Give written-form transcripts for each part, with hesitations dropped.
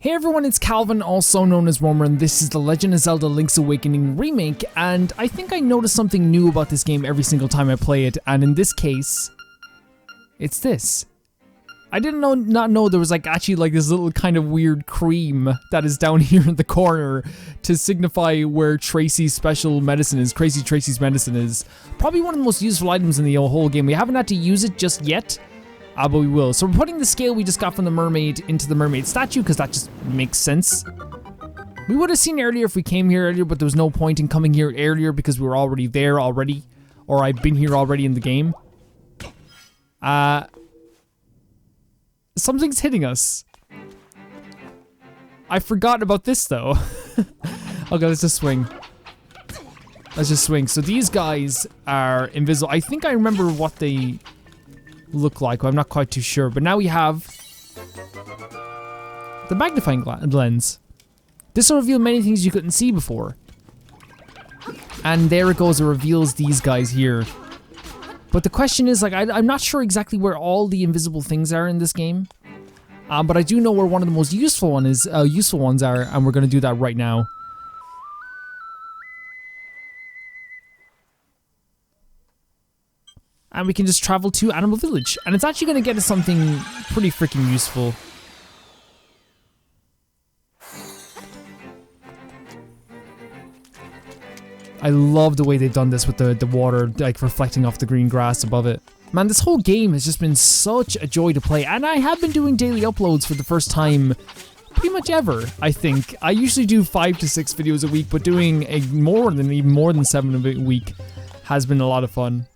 Hey everyone, it's Calvin, also known as Romer, and this is The Legend of Zelda Links Awakening Remake, and I think I notice something new about this game every single time I play it, and in this case, it's this. I didn't not know there was actually this little kind of weird cream that is down here in the corner to signify where Tracy's special medicine is, Crazy Tracy's medicine is. Probably one of the most useful items in the whole game. We haven't had to use it just yet. But we will. So we're putting the scale we just got from the mermaid into the mermaid statue because that just makes sense. We would have seen it earlier if we came here earlier, but there was no point in coming here earlier because we were already there already. Or I've been here already in the game. Something's hitting us. I forgot about this though. Okay, let's just swing. Let's just swing. So these guys are invisible. I think I remember what they look like. I'm not quite too sure, but now we have the magnifying lens. This will reveal many things you couldn't see before. And there it goes, it reveals these guys here. But the question is, I'm not sure exactly where all the invisible things are in this game. But I do know where one of the most useful ones are, and we're gonna do that right now. And we can just travel to Animal Village. And it's actually going to get us something pretty freaking useful. I love the way they've done this with the water, reflecting off the green grass above it. Man, this whole game has just been such a joy to play. And I have been doing daily uploads for the first time pretty much ever, I think. I usually do 5 to 6 videos a week, but doing even more than 7 a week has been a lot of fun.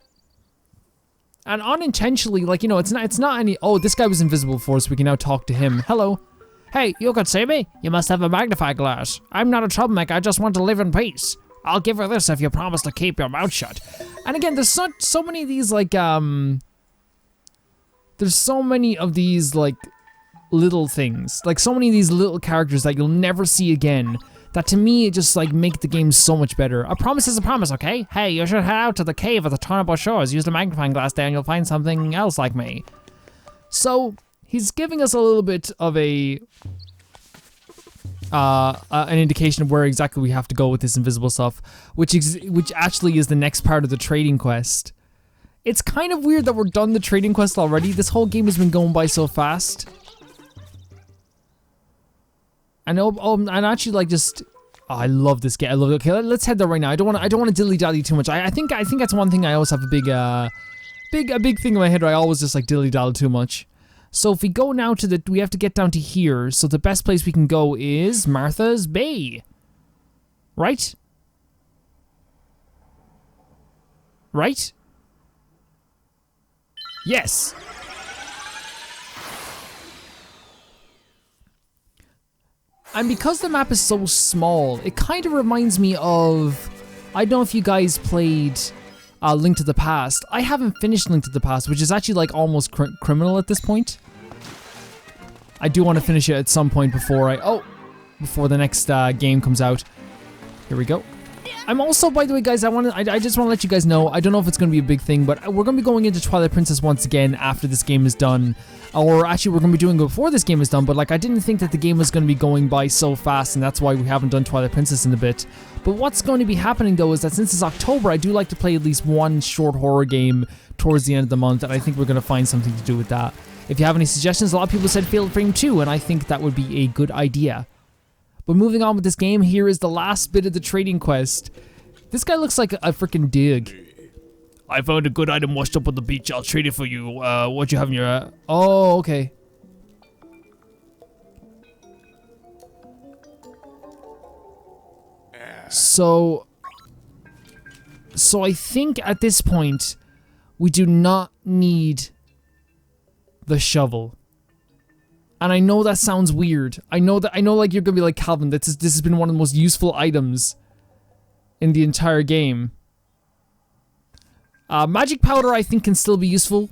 And unintentionally, it's not any, oh, this guy was invisible before, so we can now talk to him. Hello. Hey, you could see me? You must have a magnifying glass. I'm not a troublemaker, I just want to live in peace. I'll give her this if you promise to keep your mouth shut. And again, there's so many of these, there's so many of these, little things. So many of these little characters that you'll never see again. That to me, it just make the game so much better. A promise is a promise, okay? Hey, you should head out to the cave at the Tornado Shores. Use the magnifying glass there and you'll find something else like me. So, he's giving us a little bit of an indication of where exactly we have to go with this invisible stuff, which actually is the next part of the trading quest. It's kind of weird that we're done the trading quest already. This whole game has been going by so fast. I know, and actually, I love this game. I love it. Okay, let's head there right now. I don't want to dilly-dally too much. I think that's one thing I always have a big thing in my head where I always just dilly-dally too much. So if we go now to we have to get down to here. So the best place we can go is Martha's Bay. Right? Right? Yes! And because the map is so small, it kind of reminds me of, I don't know if you guys played Link to the Past. I haven't finished Link to the Past, which is actually almost criminal at this point. I do want to finish it at some point before the next game comes out. Here we go. I'm also, by the way, guys, I just want to let you guys know, I don't know if it's going to be a big thing, but we're going to be going into Twilight Princess once again after this game is done. Or actually, we're going to be doing it before this game is done, but I didn't think that the game was going to be going by so fast, and that's why we haven't done Twilight Princess in a bit. But what's going to be happening, though, is that since it's October, I do like to play at least one short horror game towards the end of the month, and I think we're going to find something to do with that. If you have any suggestions, a lot of people said Fatal Frame 2, and I think that would be a good idea. But moving on with this game, here is the last bit of the trading quest. This guy looks like a freaking dig. I found a good item washed up on the beach. I'll trade it for you. What you have in your... Oh, okay. So I think at this point, we do not need the shovel. And I know that sounds weird. I know you're gonna be like, Calvin, this has been one of the most useful items in the entire game. Magic powder I think can still be useful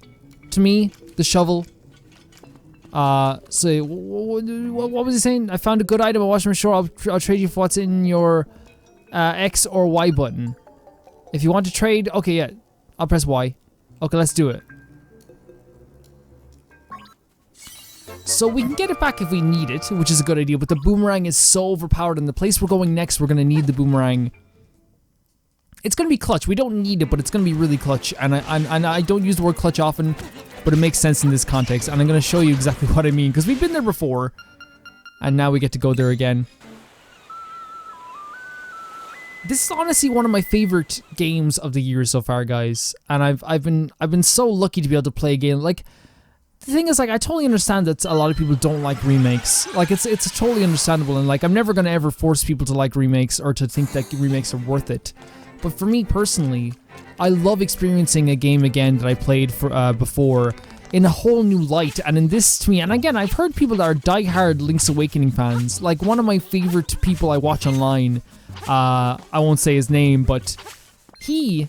to me. The shovel. So what was he saying? I found a good item. I wasn't sure. I'll trade you for what's in your X or Y button. If you want to trade, okay, yeah, I'll press Y. Okay, let's do it. So we can get it back if we need it, which is a good idea, but the boomerang is so overpowered, and the place we're going next, we're gonna need the boomerang. It's gonna be clutch. We don't need it, but it's gonna be really clutch, and I don't use the word clutch often, but it makes sense in this context, and I'm gonna show you exactly what I mean, because we've been there before, and now we get to go there again. This is honestly one of my favorite games of the year so far, guys, and I've been so lucky to be able to play a game. Like, the thing is, like, I totally understand that a lot of people don't like remakes. Like, it's totally understandable, and like, I'm never gonna ever force people to like remakes or to think that remakes are worth it. But for me personally, I love experiencing a game again that I played for before in a whole new light, and in this to me, and again, I've heard people that are die-hard Link's Awakening fans. Like, one of my favorite people I watch online, I won't say his name, but he,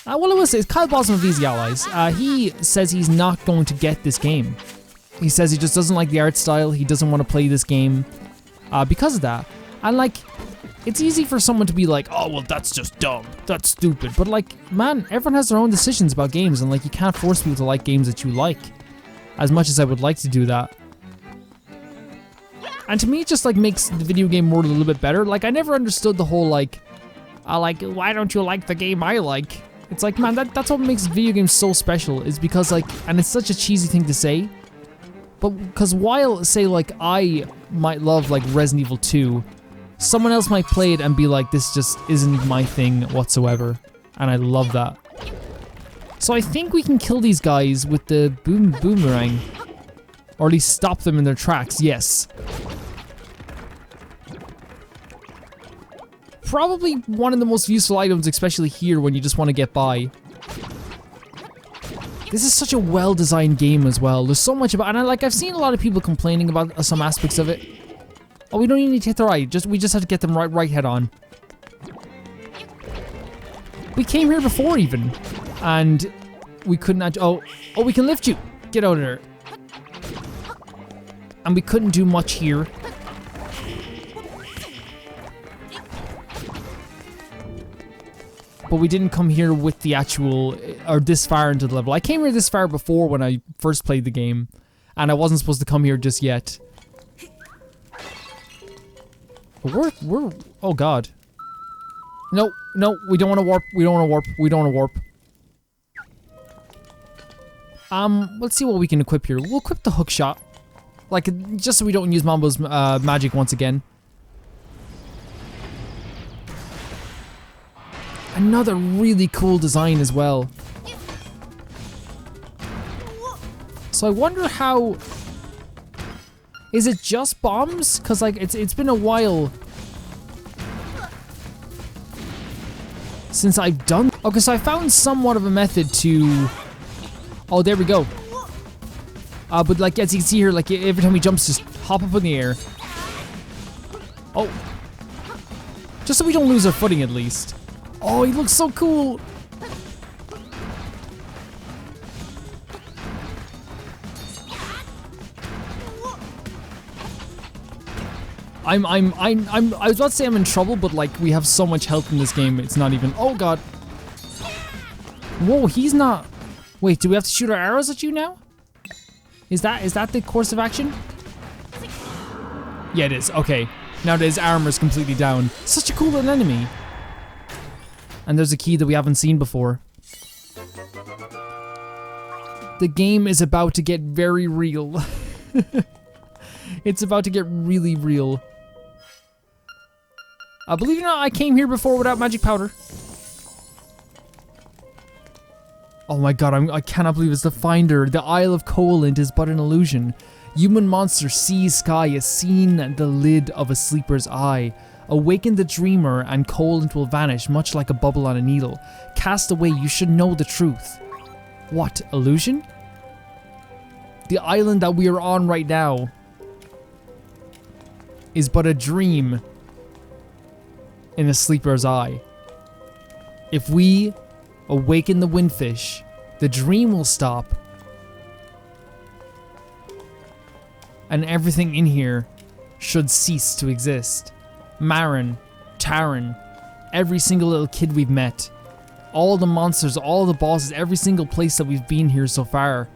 well, it was Kyle Bosman of Easy Allies. He says he's not going to get this game. He says he just doesn't like the art style. He doesn't want to play this game because of that. And like, it's easy for someone to be like, oh, well, that's just dumb. That's stupid. But like, man, everyone has their own decisions about games, and like, you can't force people to like games that you like. As much as I would like to do that. And to me, it just like makes the video game world a little bit better. Like, I never understood the whole like, why don't you like the game I like? It's like, man, that's what makes video games so special, is because like, and it's such a cheesy thing to say, but because while, say, like, I might love like Resident Evil 2, someone else might play it and be like, this just isn't my thing whatsoever, and I love that. So I think we can kill these guys with the boomerang, or at least stop them in their tracks. Yes. Probably one of the most useful items, especially here when you just want to get by. This is such a well-designed game as well. There's so much about, and I've seen a lot of people complaining about some aspects of it. Oh, we don't even need to hit the right. We just have to get them right head on. We came here before even, and we couldn't. Oh, we can lift you. Get out of there. And we couldn't do much here. But we didn't come here with the actual, or this far into the level. I came here this far before when I first played the game, and I wasn't supposed to come here just yet. But we're, oh god. No, we don't want to warp, we don't want to warp. Let's see what we can equip here. We'll equip the hook shot. Like, just so we don't use Mambo's magic once again. Another really cool design as well. So I wonder how... Is it just bombs? Because like it's been a while since I've done... Okay, so I found somewhat of a method to... Oh, there we go. But like, as you can see here, like every time he jumps, just hop up in the air. Oh. Just so we don't lose our footing at least. Oh, he looks so cool. I was about to say I'm in trouble, but like we have so much health in this game, it's not even. Oh god. Whoa, he's not. Wait, do we have to shoot our arrows at you now? Is that the course of action? Yeah, it is. Okay. Now that his armor's completely down. Such a cool little enemy. And there's a key that we haven't seen before. The game is about to get very real. It's about to get really real. Believe it or not, I came here before without magic powder. Oh my god, I cannot believe it's the Finder. The Isle of Koholint is but an illusion. Human monster sees sky as seen the lid of a sleeper's eye. Awaken the dreamer and Koholint will vanish, much like a bubble on a needle. Cast away, you should know the truth. What, illusion? The island that we are on right now is but a dream in a sleeper's eye. If we awaken the windfish, the dream will stop, and everything in here should cease to exist. Marin, Taran, every single little kid we've met, all the monsters, all the bosses, every single place that we've been here so far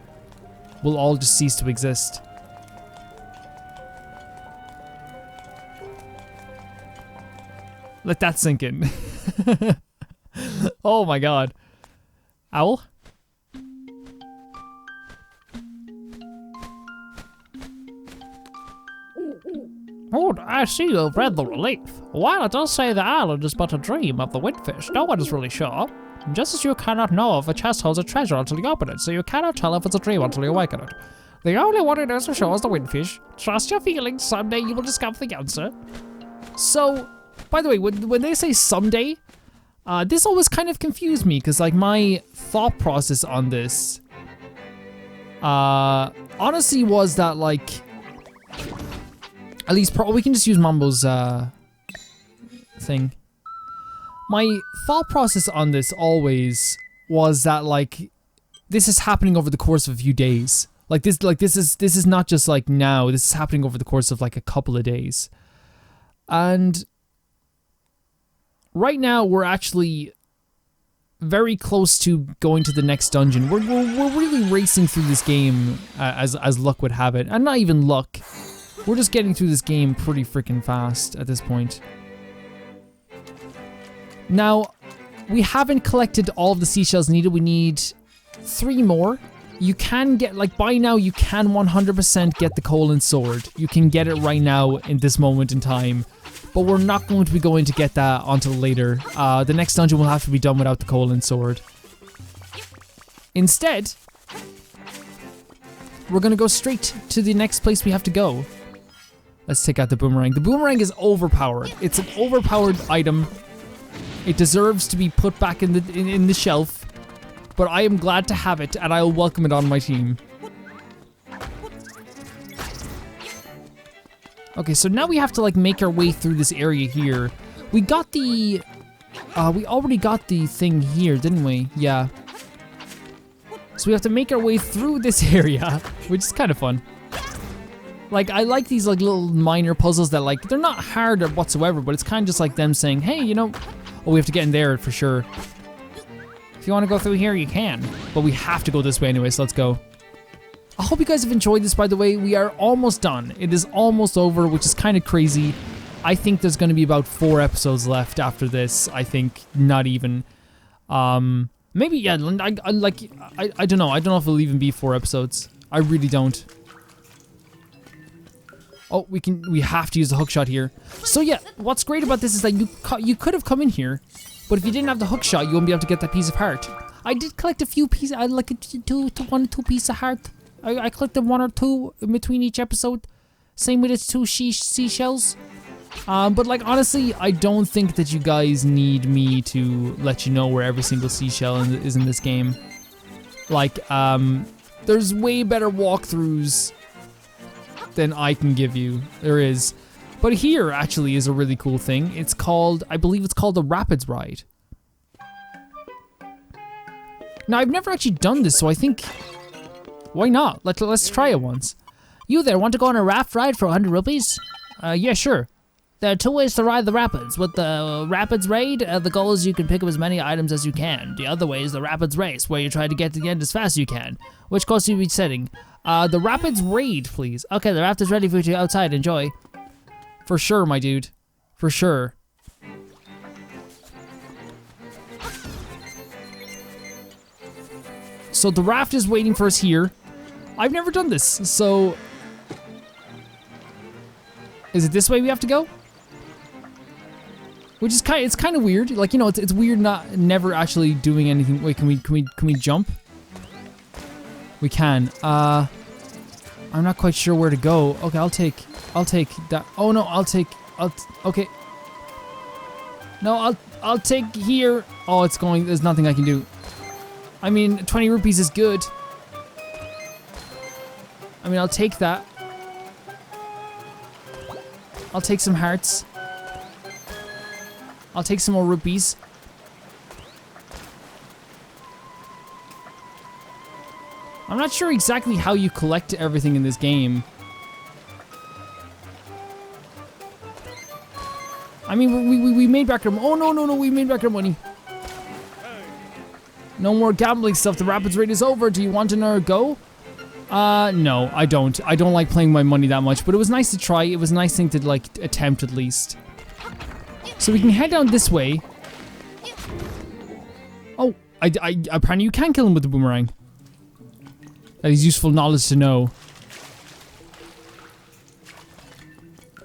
will all just cease to exist. Let that sink in. Oh my god. Owl? Oh, I see you've read the relief. While it does say the island is but a dream of the windfish, no one is really sure. Just as you cannot know if a chest holds a treasure until you open it, so you cannot tell if it's a dream until you awaken it. The only one who knows for sure is the windfish. Trust your feelings, someday you will discover the answer. So, by the way, when they say someday, this always kind of confused me, because like my thought process on this, honestly was that like, at least we can just use Mambo's thing. My thought process on this always was that like this is happening over the course of a few days. This is not just like now. This is happening over the course of like a couple of days. And right now we're actually very close to going to the next dungeon. We're really racing through this game as luck would have it, and not even luck. We're just getting through this game pretty freaking fast at this point. Now, we haven't collected all of the seashells needed. We need 3 more. You can get, like, by now you can 100% get the Colon Sword. You can get it right now in this moment in time. But we're not going to be going to get that until later. The next dungeon will have to be done without the Colon Sword. Instead, we're going to go straight to the next place we have to go. Let's take out the Boomerang. The Boomerang is overpowered. It's an overpowered item. It deserves to be put back in the shelf. But I am glad to have it, and I'll welcome it on my team. Okay, so now we have to like make our way through this area here. We got the... we already got the thing here, didn't we? Yeah. So we have to make our way through this area, which is kind of fun. Like, I like these like little minor puzzles that like, they're not hard whatsoever, but it's kind of just like them saying, hey, you know... Oh, we have to get in there for sure. If you want to go through here, you can. But we have to go this way anyway, so let's go. I hope you guys have enjoyed this, by the way. We are almost done. It is almost over, which is kind of crazy. I think there's going to be about 4 episodes left after this. I think not even. Maybe, yeah, I don't know. I don't know if it'll even be 4 episodes. I really don't. Oh, we have to use the hookshot here. So yeah, what's great about this is that you could have come in here, but if you didn't have the hookshot, you wouldn't be able to get that piece of heart. I did collect a few pieces. I like one or two pieces of heart. I collected 1 or 2 in between each episode. Same with its 2 seashells. But like honestly, I don't think that you guys need me to let you know where every single seashell is in this game. Like, there's way better walkthroughs than I can give you. There is. But here actually is a really cool thing. It's called, I believe it's called the Rapids Ride. Now I've never actually done this, so I think, why not? Let's try it once. You there, want to go on a raft ride for 100 rupees? Yeah, sure. There are 2 ways to ride the rapids. With the Rapids Raid, the goal is you can pick up as many items as you can. The other way is the Rapids Race, where you try to get to the end as fast as you can. Which course do you be setting? The Rapids Raid, please. Okay, the raft is ready for you to outside. Enjoy. For sure, my dude. For sure. So the raft is waiting for us here. I've never done this, so... Is it this way we have to go? Which is it's kind of weird. Like, you know, it's weird never actually doing anything. Wait, can we jump? We can. I'm not quite sure where to go. Okay, I'll take that. Oh no, okay. No, I'll take here. Oh, it's going, there's nothing I can do. I mean, 20 rupees is good. I mean, I'll take that. I'll take some hearts. I'll take some more rupees. I'm not sure exactly how you collect everything in this game. I mean, we made back our... Oh, no, we made back our money. No more gambling stuff. The Rapids Raid is over. Do you want another go? No, I don't. I don't like playing my money that much, but it was nice to try. It was a nice thing to, like, attempt at least. So we can head down this way. Oh, apparently you can kill him with the boomerang. That is useful knowledge to know.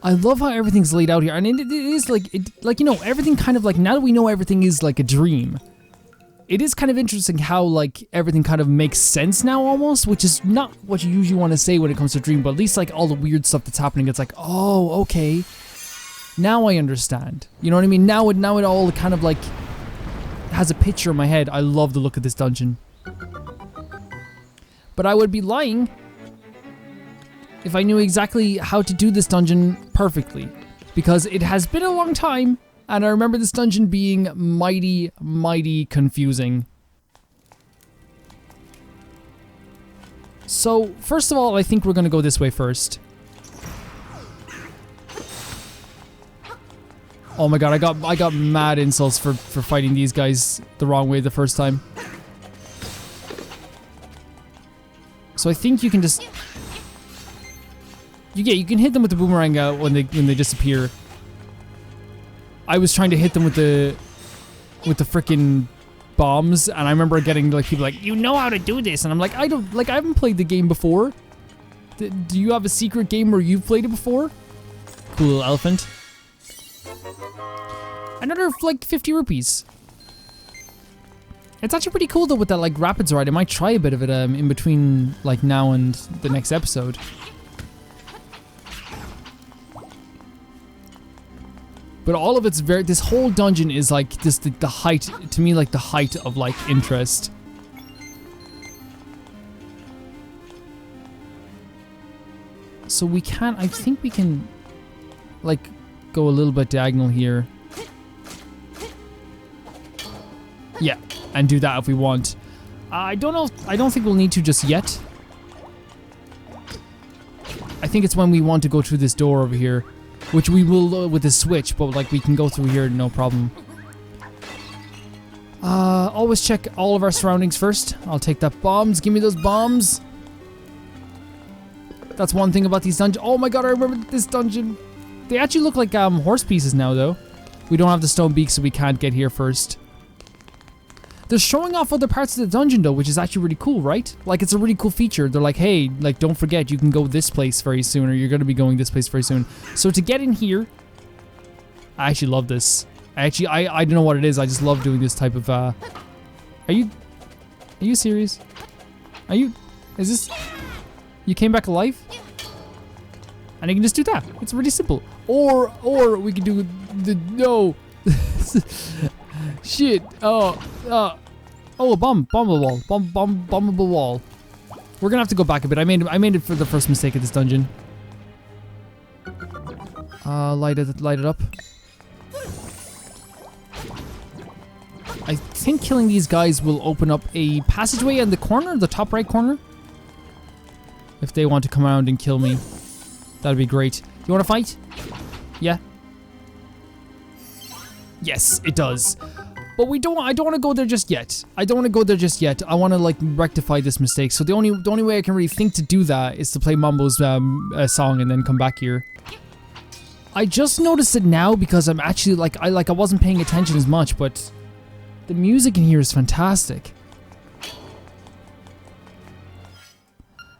I love how everything's laid out here, and it is like, you know, everything kind of like, now that we know everything is like a dream, it is kind of interesting how like everything kind of makes sense now almost, which is not what you usually want to say when it comes to dream, but at least like all the weird stuff that's happening, it's like, oh, okay, now I understand. You know what I mean? Now it all kind of like has a picture in my head. I love the look of this dungeon. But I would be lying if I knew exactly how to do this dungeon perfectly, because it has been a long time, and I remember this dungeon being mighty, mighty confusing. So, first of all, I think we're gonna go this way first. Oh my god, I got mad insults for fighting these guys the wrong way the first time. So I think you can just... You can hit them with the boomerang when they disappear. I was trying to hit them with the frickin' bombs, and I remember getting like people like, you know how to do this, and I'm like, I haven't played the game before. Do you have a secret game where you've played it before? Cool little elephant. Another like 50 rupees. It's actually pretty cool though with that like rapids ride. I might try a bit of it in between like now and the next episode. But all of it's this whole dungeon is like just the height, to me, like the height of like interest. So we can, I think we can like go a little bit diagonal here. Yeah, and do that if we want. I don't know, I don't think we'll need to just yet. I think it's when we want to go through this door over here. Which we will with the switch, but like we can go through here no problem. Always check all of our surroundings first. I'll take that bombs. Give me those bombs. That's one thing about these dungeons. Oh my god, I remember this dungeon. They actually look like horse pieces now though. We don't have the stone beak, so we can't get here first. They're showing off other parts of the dungeon though, which is actually really cool, right? Like it's a really cool feature. They're like, hey, like don't forget you can go this place very soon, or you're gonna be going this place very soon. So to get in here, I actually love this. I don't know what it is. I just love doing this type of Are you serious? Is this, you came back alive? And you can just do that. It's really simple. Or we can do the, no. Shit. Oh, a bombable wall. We're gonna have to go back a bit. I made it for the first mistake of this dungeon. Light it up. I think killing these guys will open up a passageway in the corner, the top right corner. If they want to come around and kill me, that'd be great. You want to fight? Yeah. Yes, it does. But I don't want to go there just yet. I I want to like rectify this mistake. So the only way I can really think to do that is to play Mambo's song and then come back here. I just noticed it now because I'm actually I wasn't paying attention as much, but the music in here is fantastic.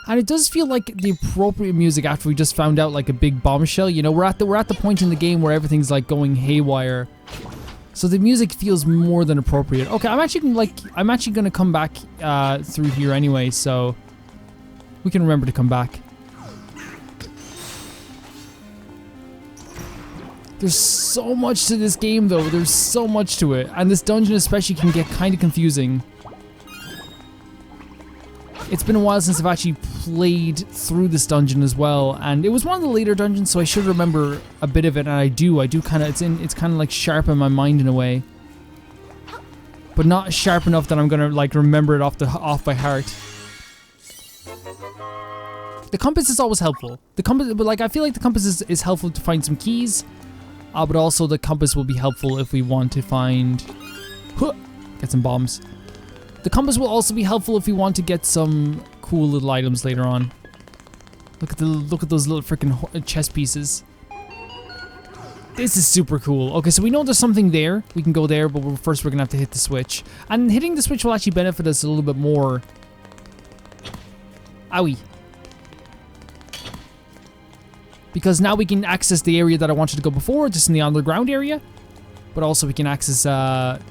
And it does feel like the appropriate music after we just found out like a big bombshell. You know, we're at the point in the game where everything's like going haywire. So the music feels more than appropriate. Okay, I'm actually gonna come back through here anyway, so we can remember to come back. There's so much to this game though, there's so much to it. And this dungeon especially can get kind of confusing. It's been a while since I've actually played through this dungeon as well, and it was one of the later dungeons, so I should remember a bit of it, and I do kind of, it's kind of like sharp in my mind in a way. But not sharp enough that I'm gonna like remember it off by heart. The compass is always helpful. The compass, but like I feel like the compass is helpful to find some keys, but also the compass will be helpful if we want to find, get some bombs. The compass will also be helpful if we want to get some cool little items later on. Look at those little freaking chess pieces. This is super cool. Okay, so we know there's something there. We can go there, but first we're gonna have to hit the switch. And hitting the switch will actually benefit us a little bit more. Owie. Because now we can access the area that I wanted to go before, just in the underground area. But also we can access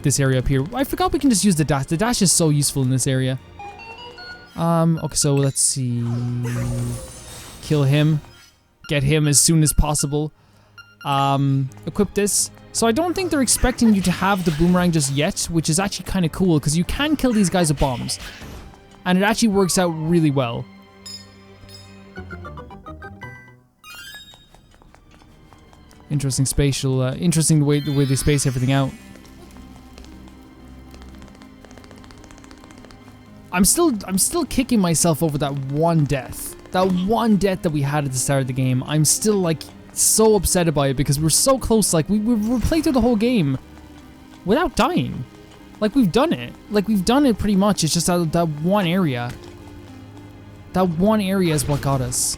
this area up here. I forgot we can just use the dash. The dash is so useful in this area. Okay, so let's see. Kill him. Get him as soon as possible. Equip this. So I don't think they're expecting you to have the boomerang just yet, which is actually kind of cool because you can kill these guys with bombs. And it actually works out really well. Interesting spatial, interesting the way they space everything out. I'm still kicking myself over that one death. That one death that we had at the start of the game. I'm still like so upset about it because we're so close. Like we played through the whole game without dying. Like we've done it. Like we've done it pretty much. It's just that one area. That one area is what got us.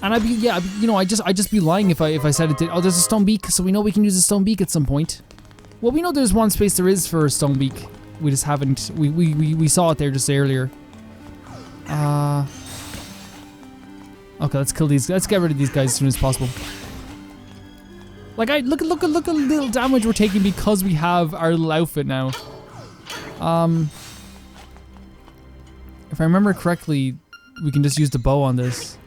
And I'd be, yeah, you know, I'd just be lying if I said it did. Oh, there's a stone beak, so we know we can use a stone beak at some point. Well, we know there's one space there is for a stone beak. We just haven't, we saw it there just earlier. Okay, let's kill these, let's get rid of these guys as soon as possible. Like, look at the little damage we're taking because we have our little outfit now. If I remember correctly, we can just use the bow on this.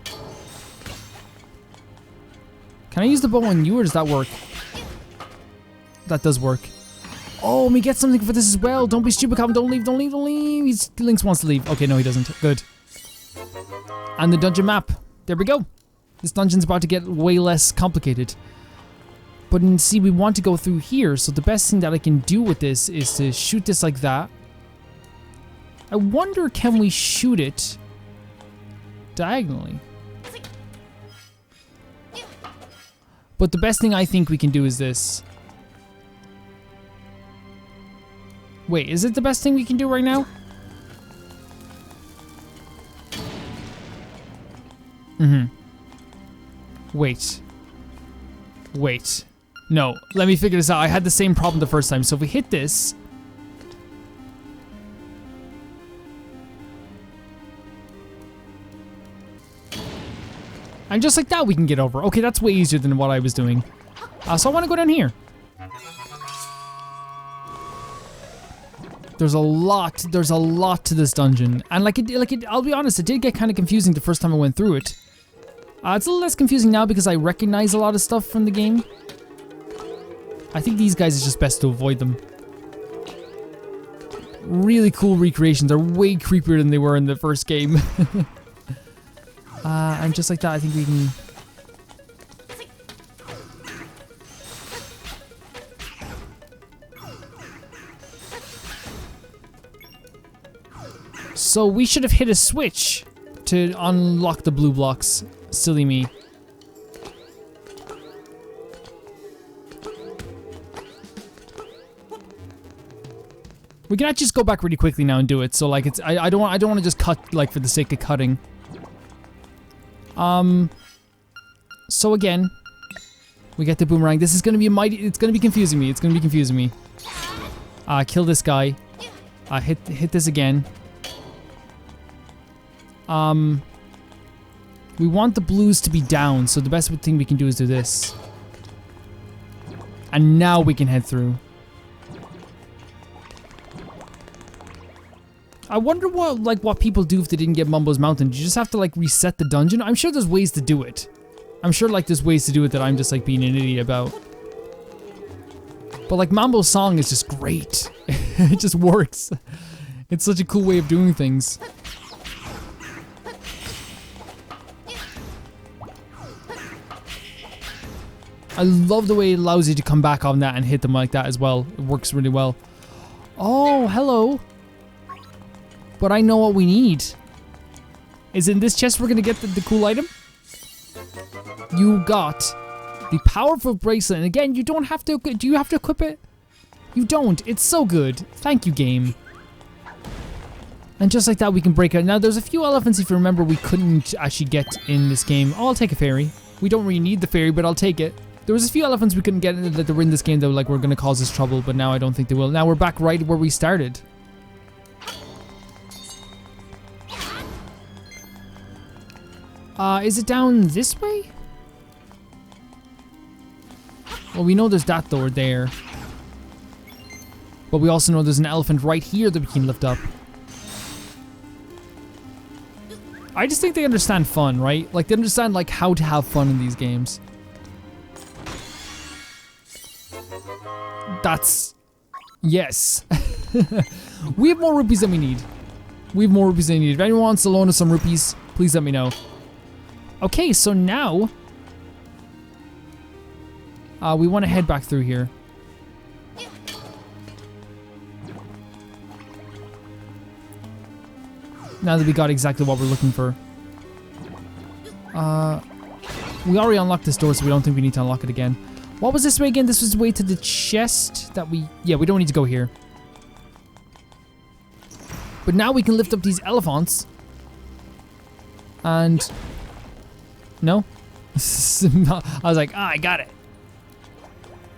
Can I use the bow on you, or does that work? That does work. Oh, and we get something for this as well. Don't be stupid, Calvin. Don't leave, don't leave, don't leave. Lynx wants to leave. Okay, no, he doesn't. Good. And the dungeon map. There we go. This dungeon's about to get way less complicated. But see, we want to go through here, so the best thing that I can do with this is to shoot this like that. I wonder, can we shoot it diagonally? But the best thing I think we can do is this. Wait, is it the best thing we can do right now? Wait. Wait. No, let me figure this out. I had the same problem the first time. So if we hit this... And just like that we can get over. Okay, that's way easier than what I was doing. So I want to go down here. There's a lot to this dungeon. And I'll be honest, it did get kind of confusing the first time I went through it. It's a little less confusing now because I recognize a lot of stuff from the game. I think these guys is just best to avoid them. Really cool recreations. They're way creepier than they were in the first game. And just like that, I think we can... So we should have hit a switch to unlock the blue blocks. Silly me. We can actually just go back really quickly now and do it. So like it's I don't want to just cut like for the sake of cutting. So again, we get the boomerang. This is gonna be it's gonna be confusing me. It's gonna be confusing me. Kill this guy. Hit this again. We want the blues to be down, so the best thing we can do is do this. And now we can head through. I wonder what people do if they didn't get Mumbo's Mountain. Do you just have to like reset the dungeon? I'm sure there's ways to do it. I'm sure like there's ways to do it that I'm just like being an idiot about. But like Mambo's song is just great. It just works. It's such a cool way of doing things. I love the way it allows you to come back on that and hit them like that as well. It works really well. Oh, hello. But I know what we need. Is in this chest we're gonna get the cool item? You got the powerful bracelet. And again, you don't have to, do you have to equip it? You don't. It's so good. Thank you, game. And just like that, we can break out. Now, there's a few elephants, if you remember, we couldn't actually get in this game. Oh, I'll take a fairy. We don't really need the fairy, but I'll take it. There was a few elephants we couldn't get in that were in this game that like were going to cause us trouble, but now I don't think they will. Now we're back right where we started. Is it down this way? Well, we know there's that door there. But we also know there's an elephant right here that we can lift up. I just think they understand fun, right? Like, they understand, like, how to have fun in these games. That's... Yes. We have more rupees than we need. We have more rupees than we need. If anyone wants to loan us some rupees, please let me know. Okay, so now... we want to head back through here. Now that we got exactly what we're looking for. We already unlocked this door, so we don't think we need to unlock it again. What was this way again? This was the way to the chest that we... Yeah, we don't need to go here. But now we can lift up these elephants. And... No? I was like, I got it.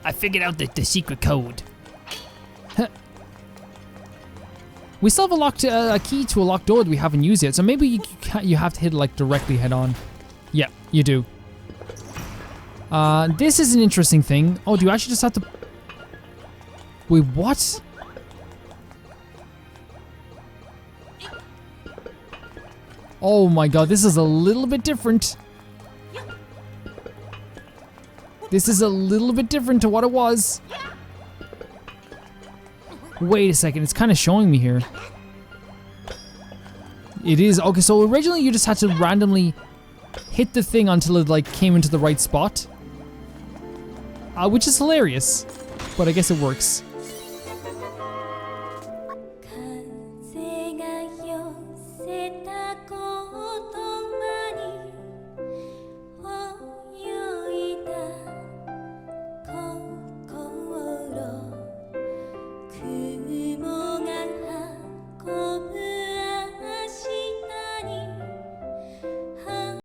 I figured out the secret code. We still have a key to a locked door that we haven't used yet, so maybe you have to hit it like directly head on. Yeah, you do. This is an interesting thing. Oh, do you actually just have to... Wait, what? Oh my god, this is a little bit different. This is a little bit different to what it was. Wait a second, it's kind of showing me here. It is. Okay, so originally you just had to randomly hit the thing until it like came into the right spot. Which is hilarious, but I guess it works.